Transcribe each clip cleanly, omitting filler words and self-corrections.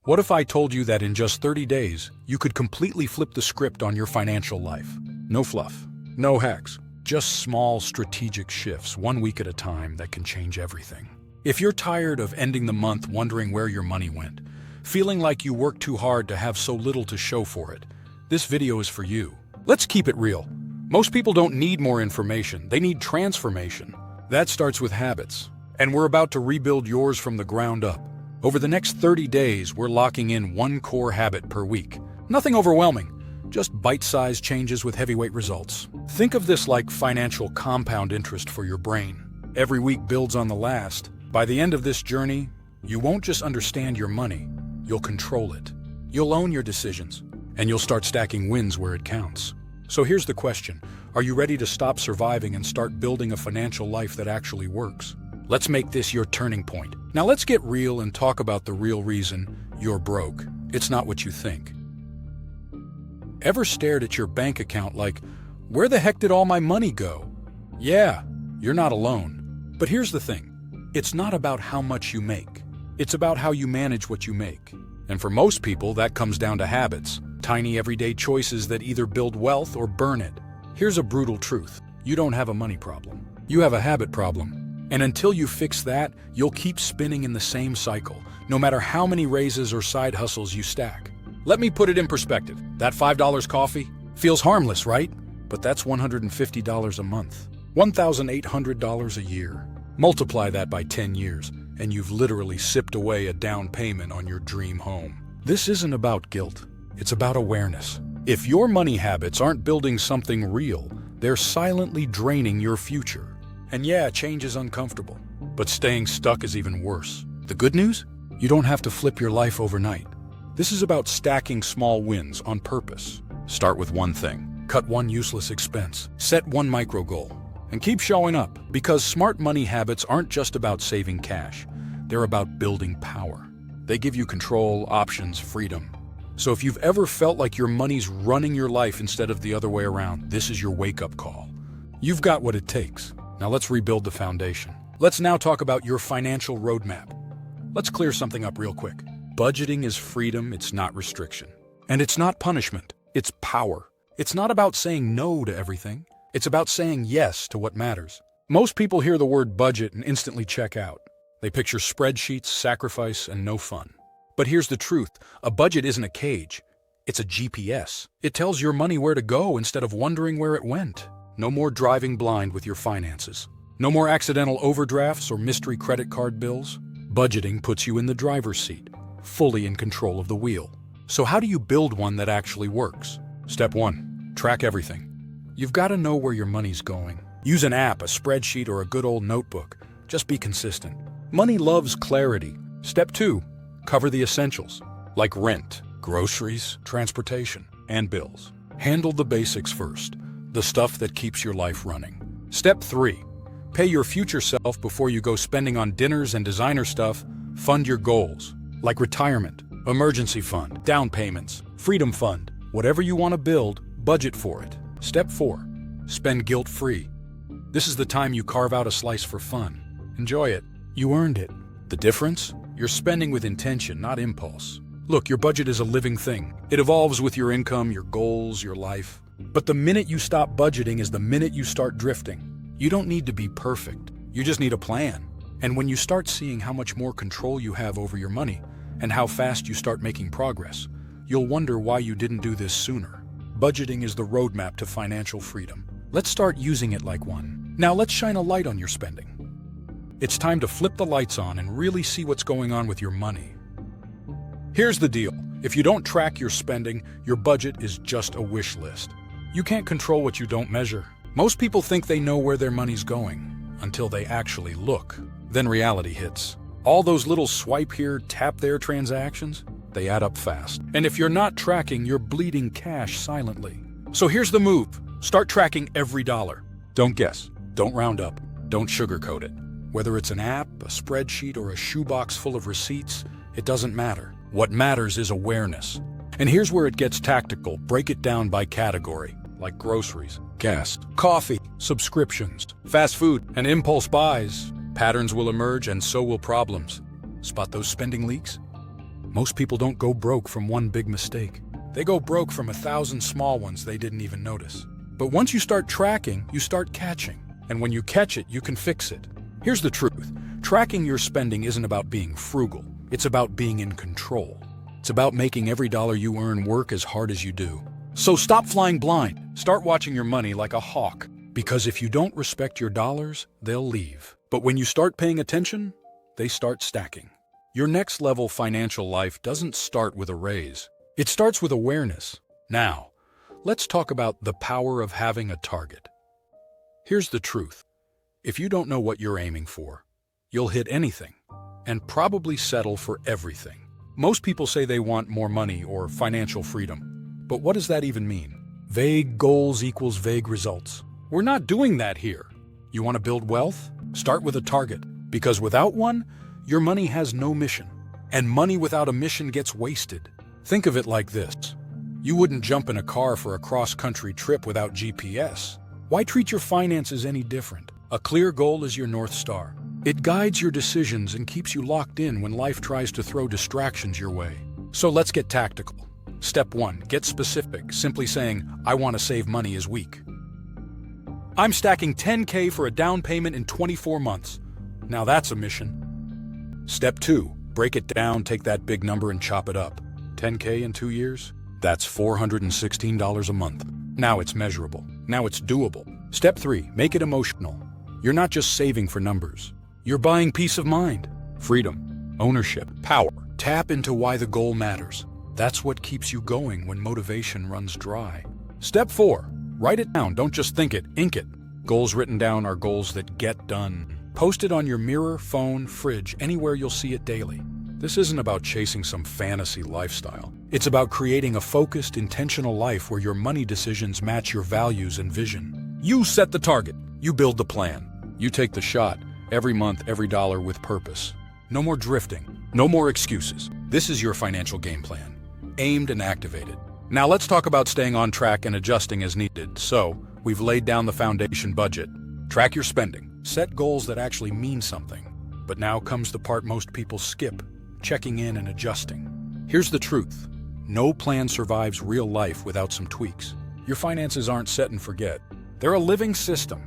What if I told you that in just 30 days, you could completely flip the script on your financial life? No fluff, no hacks, just small strategic shifts, 1 week at a time that can change everything. If you're tired of ending the month wondering where your money went, feeling like you worked too hard to have so little to show for it, this video is for you. Let's keep it real. Most people don't need more information, they need transformation. That starts with habits, and we're about to rebuild yours from the ground up. Over the next 30 days, we're locking in one core habit per week. Nothing overwhelming, just bite-sized changes with heavyweight results. Think of this like financial compound interest for your brain. Every week builds on the last. By the end of this journey, you won't just understand your money, you'll control it. You'll own your decisions, and you'll start stacking wins where it counts. So here's the question. Are you ready to stop surviving and start building a financial life that actually works? Let's make this your turning point. Now let's get real and talk about the real reason you're broke. It's not what you think. Ever stared at your bank account like, where the heck did all my money go? Yeah, you're not alone. But here's the thing. It's not about how much you make. It's about how you manage what you make. And for most people, that comes down to habits, tiny everyday choices that either build wealth or burn it. Here's a brutal truth. You don't have a money problem. You have a habit problem. And until you fix that, you'll keep spinning in the same cycle, no matter how many raises or side hustles you stack. Let me put it in perspective. That $5 coffee feels harmless, right? But that's $150 a month, $1,800 a year. Multiply that by 10 years, and you've literally sipped away a down payment on your dream home. This isn't about guilt. It's about awareness. If your money habits aren't building something real, they're silently draining your future. And yeah, change is uncomfortable, but staying stuck is even worse. The good news? You don't have to flip your life overnight. This is about stacking small wins on purpose. Start with one thing. Cut one useless expense. Set one micro goal. And keep showing up, because smart money habits aren't just about saving cash. They're about building power. They give you control, options, freedom. So if you've ever felt like your money's running your life instead of the other way around, this is your wake-up call. You've got what it takes. Now let's rebuild the foundation. Let's now talk about your financial roadmap. Let's clear something up real quick. Budgeting is freedom, it's not restriction. And it's not punishment, it's power. It's not about saying no to everything. It's about saying yes to what matters. Most people hear the word budget and instantly check out. They picture spreadsheets, sacrifice, and no fun. But here's the truth. A budget isn't a cage. It's a GPS. It tells your money where to go instead of wondering where it went. No more driving blind with your finances. No more accidental overdrafts or mystery credit card bills. Budgeting puts you in the driver's seat, fully in control of the wheel. So how do you build one that actually works? Step 1. Track everything. You've got to know where your money's going. Use an app, a spreadsheet, or a good old notebook. Just be consistent. Money loves clarity. Step 2. Cover the essentials, like rent, groceries, transportation, and bills. Handle the basics first. The stuff that keeps your life running. Step 3. Pay your future self before you go spending on dinners and designer stuff. Fund your goals, like retirement, emergency fund, down payments, freedom fund. Whatever you want to build, budget for it. Step 4. Spend guilt-free. This is the time you carve out a slice for fun. Enjoy it. You earned it. The difference? You're spending with intention, not impulse. Look, your budget is a living thing. It evolves with your income, your goals, your life. But the minute you stop budgeting is the minute you start drifting. You don't need to be perfect. You just need a plan. And when you start seeing how much more control you have over your money and how fast you start making progress, you'll wonder why you didn't do this sooner. Budgeting is the roadmap to financial freedom. Let's start using it like one. Now let's shine a light on your spending. It's time to flip the lights on and really see what's going on with your money. Here's the deal. If you don't track your spending, your budget is just a wish list. You can't control what you don't measure. Most people think they know where their money's going until they actually look. Then reality hits. All those little swipe here, tap there transactions, they add up fast. And if you're not tracking, you're bleeding cash silently. So here's the move. Start tracking every dollar. Don't guess. Don't round up. Don't sugarcoat it. Whether it's an app, a spreadsheet, or a shoebox full of receipts, it doesn't matter. What matters is awareness. And here's where it gets tactical. Break it down by category, like groceries, gas, coffee, subscriptions, fast food, and impulse buys. Patterns will emerge and so will problems. Spot those spending leaks? Most people don't go broke from one big mistake. They go broke from 1,000 small ones they didn't even notice. But once you start tracking, you start catching. And when you catch it, you can fix it. Here's the truth. Tracking your spending isn't about being frugal. It's about being in control. It's about making every dollar you earn work as hard as you do. So stop flying blind. Start watching your money like a hawk. Because if you don't respect your dollars, they'll leave. But when you start paying attention, they start stacking. Your next level financial life doesn't start with a raise. It starts with awareness. Now, let's talk about the power of having a target. Here's the truth. If you don't know what you're aiming for, you'll hit anything and probably settle for everything. Most people say they want more money or financial freedom. But what does that even mean? Vague goals equals vague results. We're not doing that here. You want to build wealth? Start with a target. Because without one, your money has no mission. And money without a mission gets wasted. Think of it like this. You wouldn't jump in a car for a cross-country trip without GPS. Why treat your finances any different? A clear goal is your North Star. It guides your decisions and keeps you locked in when life tries to throw distractions your way. So let's get tactical. Step 1, get specific. Simply saying, I want to save money is weak. I'm stacking $10K for a down payment in 24 months. Now that's a mission. Step 2, break it down, take that big number and chop it up. $10K in 2 years? That's $416 a month. Now it's measurable. Now it's doable. Step 3, make it emotional. You're not just saving for numbers. You're buying peace of mind, freedom, ownership, power. Tap into why the goal matters. That's what keeps you going when motivation runs dry. Step 4, write it down. Don't just think it, ink it. Goals written down are goals that get done. Post it on your mirror, phone, fridge, anywhere you'll see it daily. This isn't about chasing some fantasy lifestyle. It's about creating a focused, intentional life where your money decisions match your values and vision. You set the target. You build the plan. You take the shot. Every month, every dollar with purpose. No more drifting. No more excuses. This is your financial game plan. Aimed and activated. Now let's talk about staying on track and adjusting as needed. So, we've laid down the foundation budget. Track your spending. Set goals that actually mean something. But now comes the part most people skip. Checking in and adjusting. Here's the truth. No plan survives real life without some tweaks. Your finances aren't set and forget. They're a living system.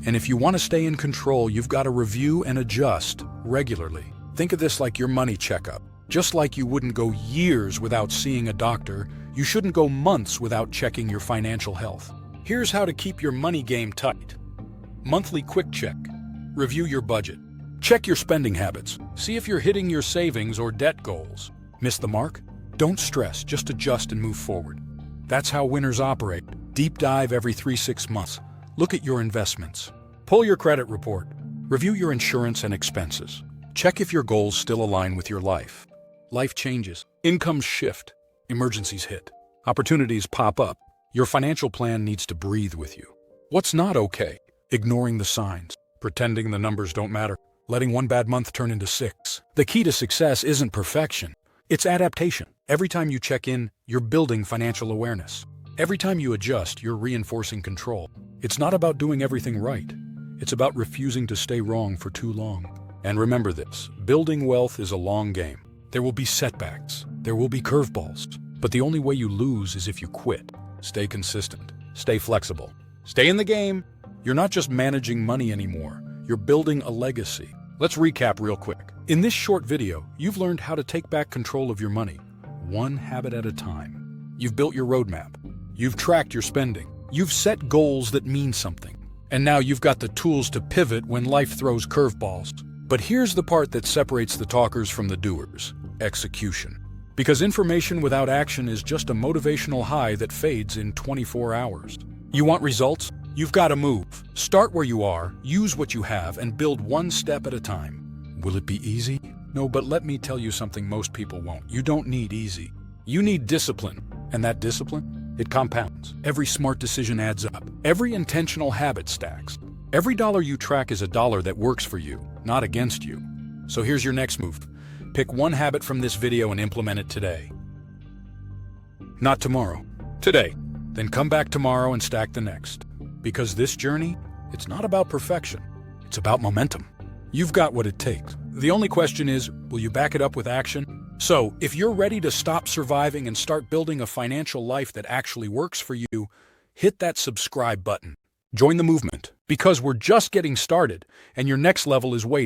And if you want to stay in control, you've got to review and adjust regularly. Think of this like your money checkup. Just like you wouldn't go years without seeing a doctor, you shouldn't go months without checking your financial health. Here's how to keep your money game tight. Monthly quick check. Review your budget. Check your spending habits. See if you're hitting your savings or debt goals. Miss the mark? Don't stress, just adjust and move forward. That's how winners operate. Deep dive every 3-6 months. Look at your investments. Pull your credit report. Review your insurance and expenses. Check if your goals still align with your life. Life changes. Incomes shift. Emergencies hit. Opportunities pop up. Your financial plan needs to breathe with you. What's not okay? Ignoring the signs. Pretending the numbers don't matter. Letting one bad month turn into 6. The key to success isn't perfection. It's adaptation. Every time you check in, you're building financial awareness. Every time you adjust, you're reinforcing control. It's not about doing everything right. It's about refusing to stay wrong for too long. And remember this, building wealth is a long game. There will be setbacks. There will be curveballs. But the only way you lose is if you quit. Stay consistent. Stay flexible. Stay in the game. You're not just managing money anymore. You're building a legacy. Let's recap real quick. In this short video, you've learned how to take back control of your money, one habit at a time. You've built your roadmap. You've tracked your spending. You've set goals that mean something. And now you've got the tools to pivot when life throws curveballs. But here's the part that separates the talkers from the doers: execution. Because information without action is just a motivational high that fades in 24 hours. You want results? You've got to move. Start where you are, use what you have, and build one step at a time. Will it be easy? No, but let me tell you something most people won't. You don't need easy. You need discipline. And that discipline? It compounds. Every smart decision adds up. Every intentional habit stacks. Every dollar you track is a dollar that works for you, not against you. So here's your next move. Pick one habit from this video and implement it today. Not tomorrow. Today. Then come back tomorrow and stack the next. Because this journey, it's not about perfection. It's about momentum. You've got what it takes. The only question is, will you back it up with action? So, if you're ready to stop surviving and start building a financial life that actually works for you, hit that subscribe button. Join the movement, because we're just getting started, and your next level is waiting.